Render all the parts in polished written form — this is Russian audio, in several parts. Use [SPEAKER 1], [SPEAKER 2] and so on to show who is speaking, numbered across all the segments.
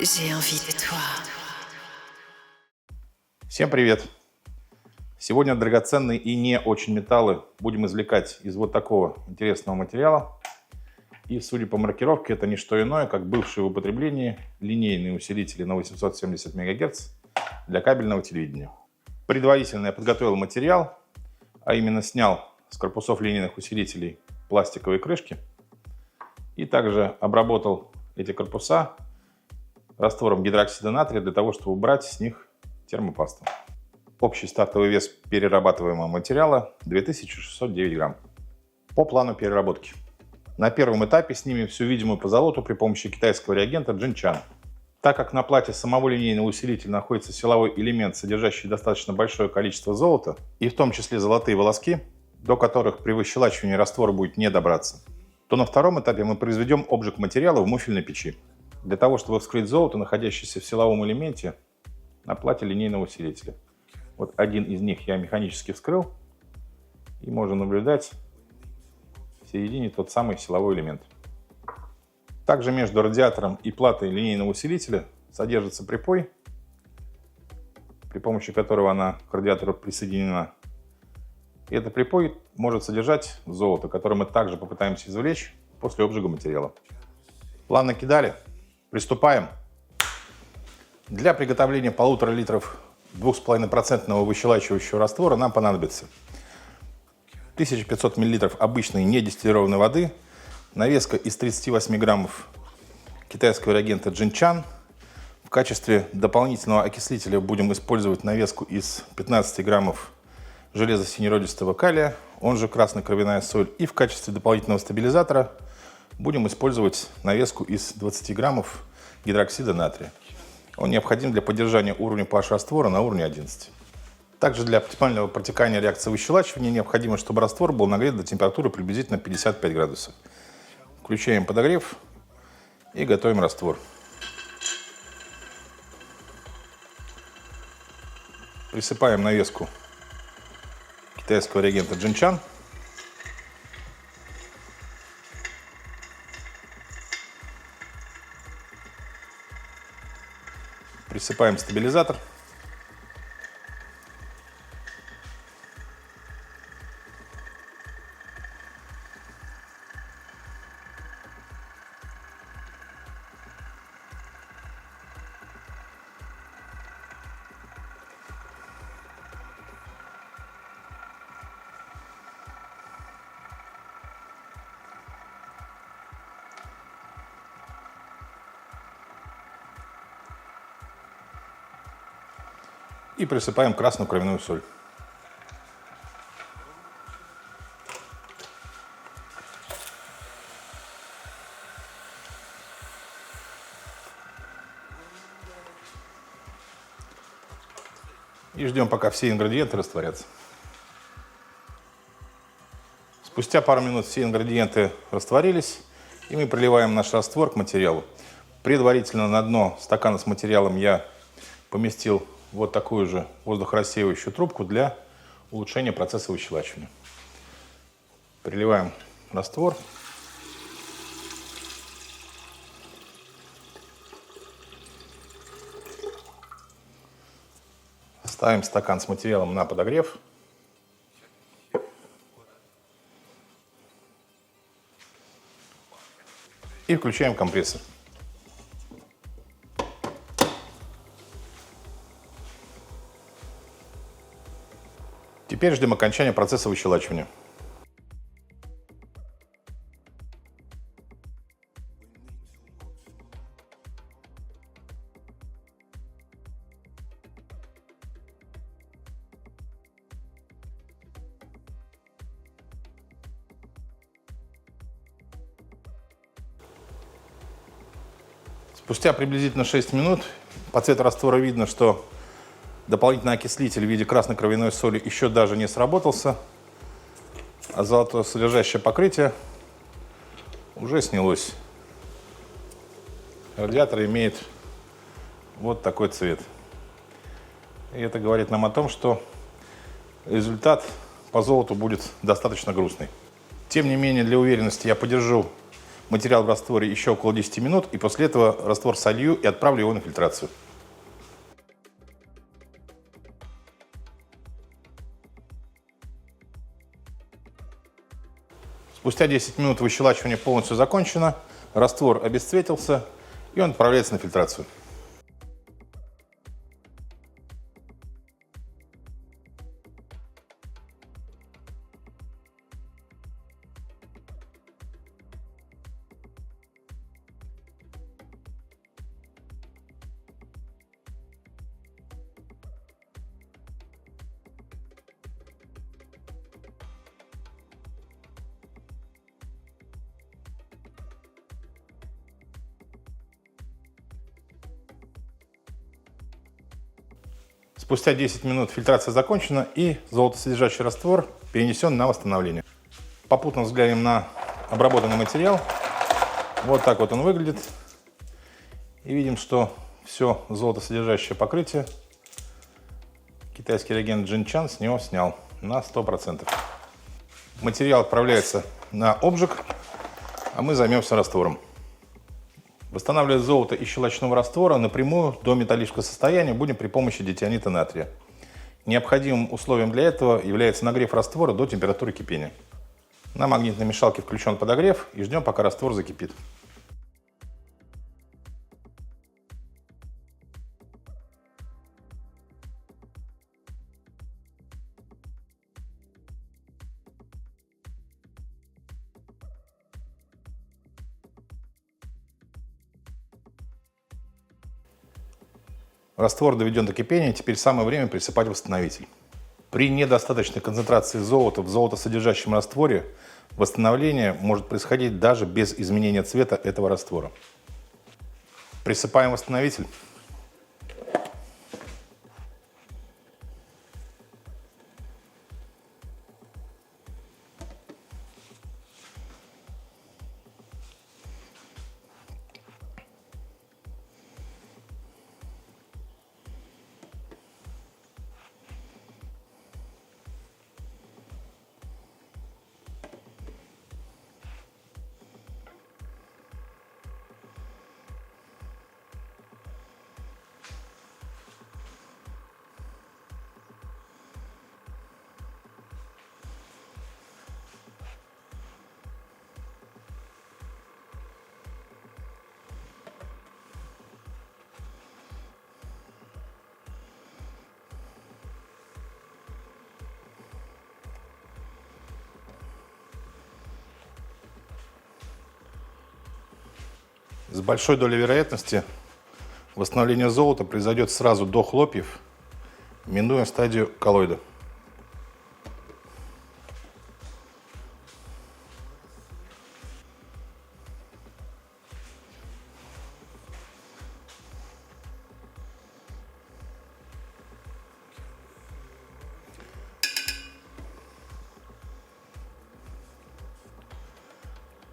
[SPEAKER 1] J'ai envie de toi.
[SPEAKER 2] Всем привет! Сегодня драгоценные и не очень металлы будем извлекать из вот такого интересного материала. И, судя по маркировке, это не что иное, как бывшие в употреблении линейные усилители на 870 МГц для кабельного телевидения. Предварительно я подготовил материал, а именно снял с корпусов линейных усилителей пластиковые крышки и также обработал эти корпуса раствором гидроксида натрия для того, чтобы убрать с них термопасту. Общий стартовый вес перерабатываемого материала 2609 грамм. По плану переработки. На первом этапе снимем всю видимую позолоту при помощи китайского реагента Jinchang. Так как на плате самого линейного усилителя находится силовой элемент, содержащий достаточно большое количество золота, и в том числе золотые волоски, до которых при выщелачивании раствора будет не добраться, то на втором этапе мы произведем обжиг материала в муфельной печи, для того, чтобы вскрыть золото, находящееся в силовом элементе на плате линейного усилителя. Вот один из них я механически вскрыл, и можно наблюдать в середине тот самый силовой элемент. Также между радиатором и платой линейного усилителя содержится припой, при помощи которого она к радиатору присоединена. И этот припой может содержать золото, которое мы также попытаемся извлечь после обжига материала. План накидали. Приступаем. Для приготовления 1,5 литров 2,5% выщелачивающего раствора нам понадобится 1500 мл обычной недистиллированной воды, навеска из 38 граммов китайского реагента Jinchang. В качестве дополнительного окислителя будем использовать навеску из 15 граммов железа синеродистого калия, он же краснокровяная соль. И в качестве дополнительного стабилизатора будем использовать навеску из 20 граммов гидроксида натрия. Он необходим для поддержания уровня pH раствора на уровне 11. Также для оптимального протекания реакции выщелачивания необходимо, чтобы раствор был нагрет до температуры приблизительно 55 градусов. Включаем подогрев и готовим раствор. Присыпаем навеску китайского реагента Jinchang. Присыпаем стабилизатор. И присыпаем красную кровяную соль. И ждем, пока все ингредиенты растворятся. Спустя пару минут все ингредиенты растворились, и мы приливаем наш раствор к материалу. Предварительно на дно стакана с материалом я поместил вот такую же воздухорассеивающую трубку для улучшения процесса выщелачивания. Приливаем раствор. Ставим стакан с материалом на подогрев. И включаем компрессор. Теперь ждем окончания процесса выщелачивания. Спустя приблизительно 6 минут по цвету раствора видно, что дополнительный окислитель в виде красной кровяной соли еще даже не сработался, а золотосодержащее покрытие уже снялось. Радиатор имеет вот такой цвет. И это говорит нам о том, что результат по золоту будет достаточно грустный. Тем не менее, для уверенности я подержу материал в растворе еще около 10 минут, и после этого раствор солью и отправлю его на фильтрацию. Спустя 10 минут выщелачивание полностью закончено, раствор обесцветился, и он отправляется на фильтрацию. Спустя 10 минут фильтрация закончена, и золотосодержащий раствор перенесен на восстановление. Попутно взглянем на обработанный материал. Вот так вот он выглядит. И видим, что все золотосодержащее покрытие китайский реагент Jinchuan с него снял на 100%. Материал отправляется на обжиг, а мы займемся раствором. Восстанавливать золото из щелочного раствора напрямую до металлического состояния будем при помощи дитионита натрия. Необходимым условием для этого является нагрев раствора до температуры кипения. На магнитной мешалке включен подогрев, и ждем, пока раствор закипит. Раствор доведен до кипения, теперь самое время присыпать восстановитель. При недостаточной концентрации золота в золотосодержащем растворе восстановление может происходить даже без изменения цвета этого раствора. Присыпаем восстановитель. С большой долей вероятности восстановление золота произойдет сразу до хлопьев, минуя стадию коллоида.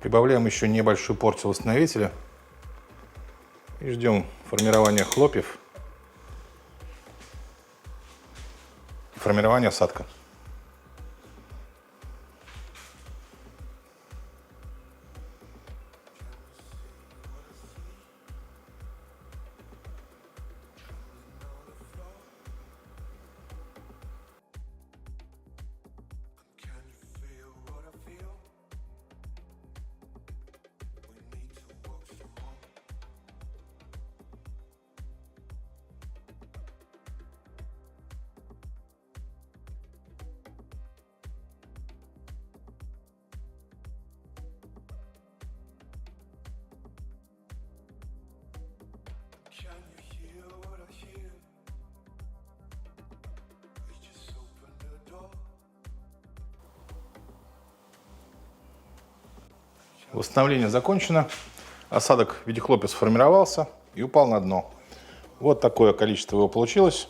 [SPEAKER 2] Прибавляем еще небольшую порцию восстановителя и ждем формирования хлопьев и формирования осадка. Восстановление закончено. Осадок в виде хлопьев сформировался и упал на дно. Вот такое количество его получилось.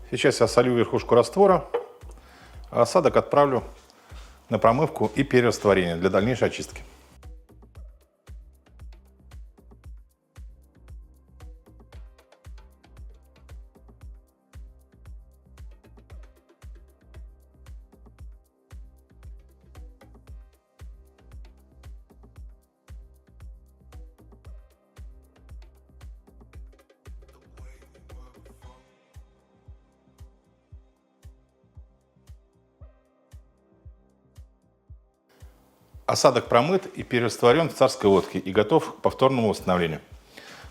[SPEAKER 2] Сейчас я солю верхушку раствора, а осадок отправлю на промывку и перерастворение для дальнейшей очистки. Осадок промыт и перерастворен в царской водке и готов к повторному восстановлению.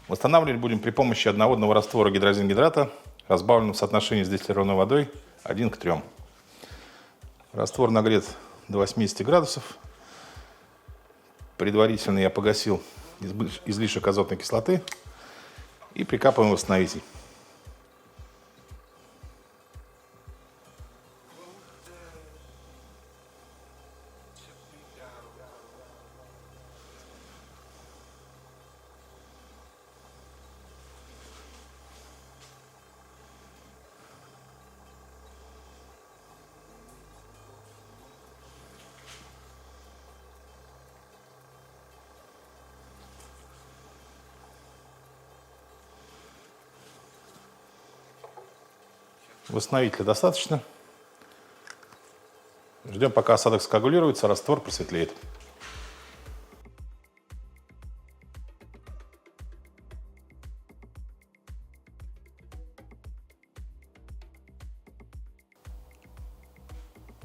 [SPEAKER 2] Восстанавливать будем при помощи одноводного раствора гидрозин-гидрата, разбавленного в соотношении с дистиллированной водой 1 к 3. Раствор нагрет до 80 градусов. Предварительно я погасил излишек азотной кислоты и прикапываем восстановитель. Восстановителя достаточно. Ждем, пока осадок скоагулируется, раствор просветлеет.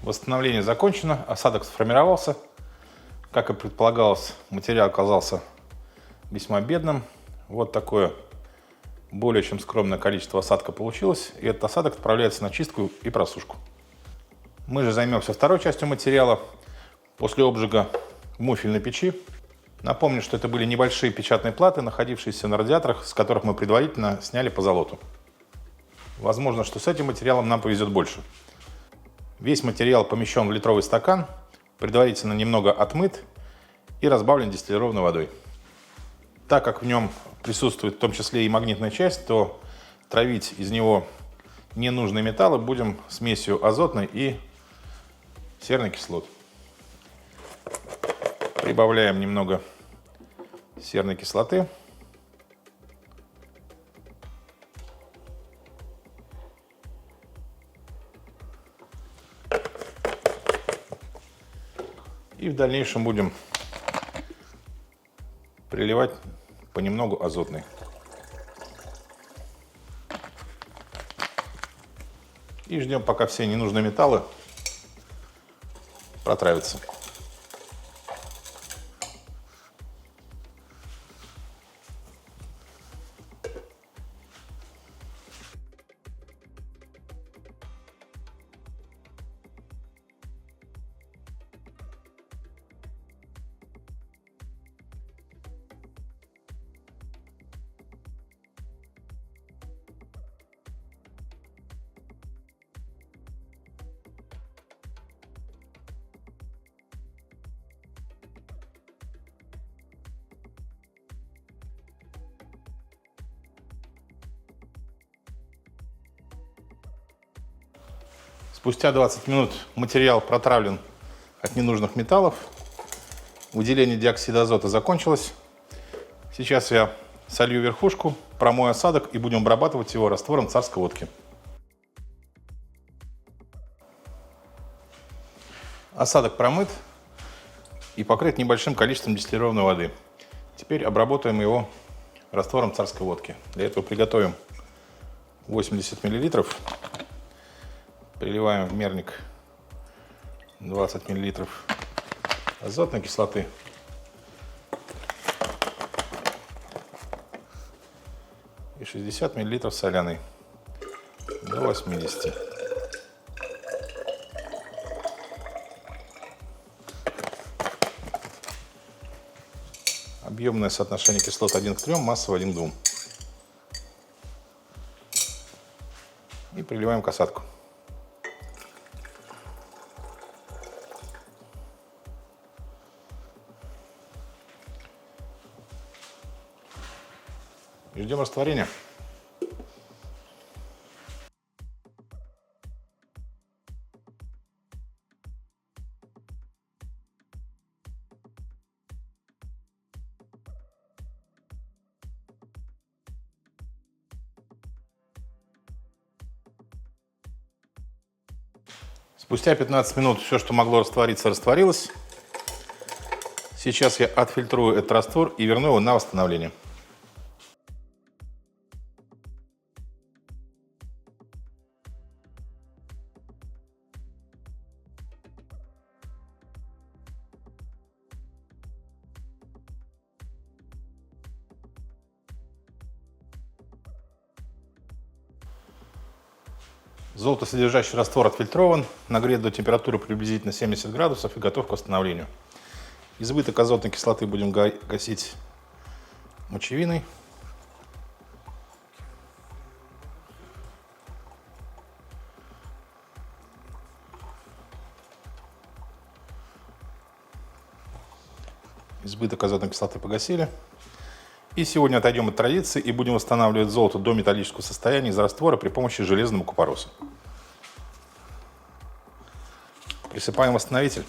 [SPEAKER 2] Восстановление закончено, осадок сформировался. Как и предполагалось, материал оказался весьма бедным. Вот такое более чем скромное количество осадка получилось. И этот осадок отправляется на чистку и просушку. Мы же займемся второй частью материала после обжига в муфельной печи. Напомню, что это были небольшие печатные платы, находившиеся на радиаторах, с которых мы предварительно сняли позолоту. Возможно, что с этим материалом нам повезет больше. Весь материал помещен в литровый стакан, предварительно немного отмыт и разбавлен дистиллированной водой. Так как в нем присутствует в том числе и магнитная часть, то травить из него ненужные металлы будем смесью азотной и серной кислот. Прибавляем немного серной кислоты. И в дальнейшем будем приливать понемногу азотный. И ждем, пока все ненужные металлы протравятся. Спустя 20 минут материал протравлен от ненужных металлов. Выделение диоксида азота закончилось. Сейчас я солью верхушку, промою осадок и будем обрабатывать его раствором царской водки. Осадок промыт и покрыт небольшим количеством дистиллированной воды. Теперь обработаем его раствором царской водки. Для этого приготовим 80 мл. Приливаем в мерник 20 мл азотной кислоты. И 60 мл соляной до 80. Объемное соотношение кислот 1 к 3, массово 1 к 2. И приливаем к осадку. И ждем растворения. Спустя 15 минут все, что могло раствориться, растворилось. Сейчас я отфильтрую этот раствор и верну его на восстановление. Золотосодержащий раствор отфильтрован, нагрет до температуры приблизительно 70 градусов и готов к восстановлению. Избыток азотной кислоты будем гасить мочевиной. Избыток азотной кислоты погасили. И сегодня отойдем от традиции и будем восстанавливать золото до металлического состояния из раствора при помощи железного купороса. Присыпаем восстановитель.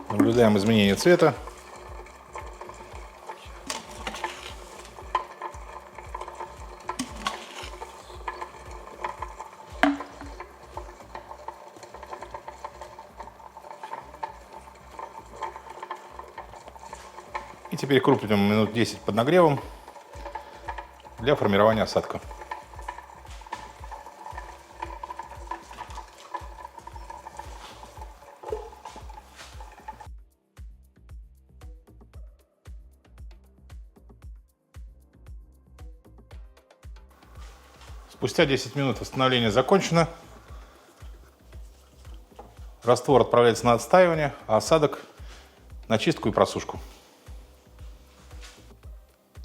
[SPEAKER 2] Наблюдаем изменение цвета. И теперь крупнем минут 10 под нагревом для формирования осадка. Спустя 10 минут восстановление закончено. Раствор отправляется на отстаивание, а осадок на чистку и просушку.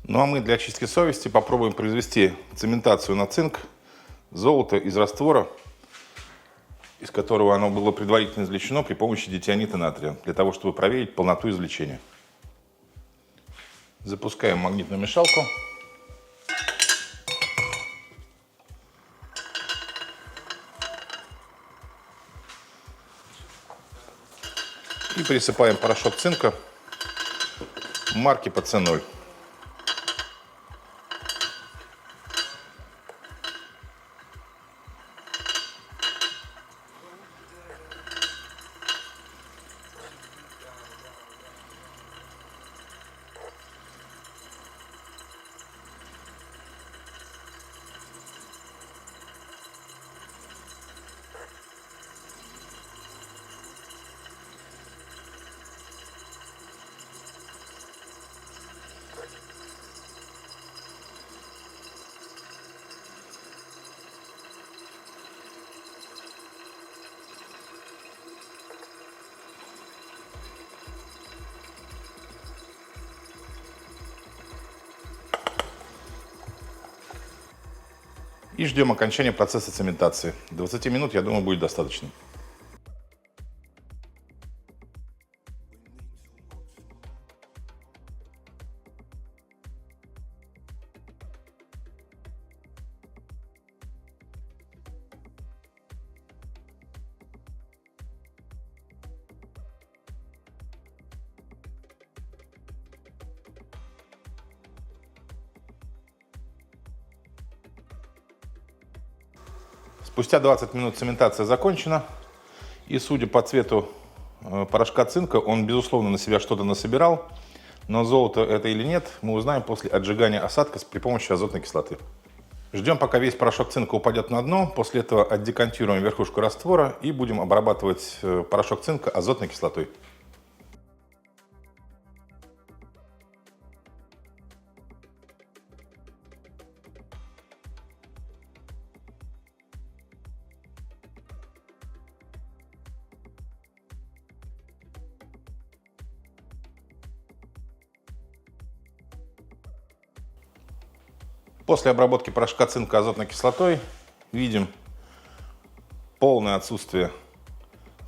[SPEAKER 2] Ну а мы для очистки совести попробуем произвести цементацию на цинк золота из раствора, из которого оно было предварительно извлечено при помощи дитионита натрия, для того, чтобы проверить полноту извлечения. Запускаем магнитную мешалку. И присыпаем порошок цинка марки ПЦ0. И ждем окончания процесса цементации. 20 минут, я думаю, будет достаточно. Спустя 20 минут цементация закончена. И судя по цвету порошка цинка, он, безусловно, на себя что-то насобирал. Но золото это или нет, мы узнаем после отжигания осадка при помощи азотной кислоты. Ждем, пока весь порошок цинка упадет на дно. После этого отдекантируем верхушку раствора и будем обрабатывать порошок цинка азотной кислотой. После обработки порошка цинка азотной кислотой видим полное отсутствие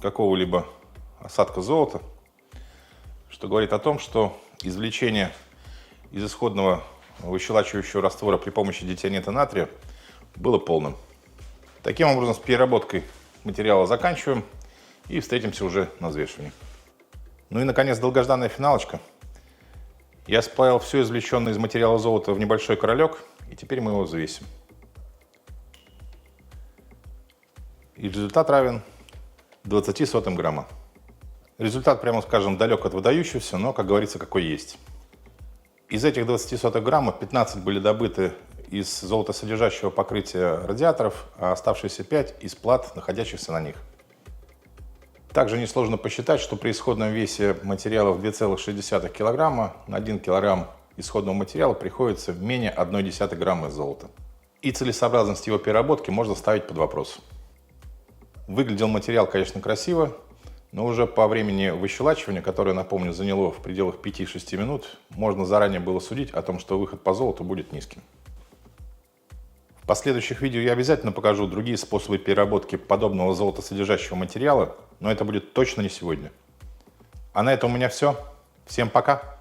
[SPEAKER 2] какого-либо осадка золота, что говорит о том, что извлечение из исходного выщелачивающего раствора при помощи дитионита натрия было полным. Таким образом, с переработкой материала заканчиваем и встретимся уже на взвешивании. Ну и, наконец, долгожданная финалочка. Я сплавил все извлеченное из материала золота в небольшой королек, и теперь мы его взвесим. И результат равен 20 сотым грамма. Результат, прямо скажем, далек от выдающегося, но, как говорится, какой есть. Из этих 20 сотых грамма 15 были добыты из золотосодержащего покрытия радиаторов, а оставшиеся 5 из плат, находящихся на них. Также несложно посчитать, что при исходном весе материала в 2,6 кг на 1 кг исходного материала приходится менее 0,1 грамма золота. И целесообразность его переработки можно ставить под вопрос. Выглядел материал, конечно, красиво, но уже по времени выщелачивания, которое, напомню, заняло в пределах 5-6 минут, можно заранее было судить о том, что выход по золоту будет низким. В последующих видео я обязательно покажу другие способы переработки подобного золотосодержащего материала, но это будет точно не сегодня. А на этом у меня все. Всем пока!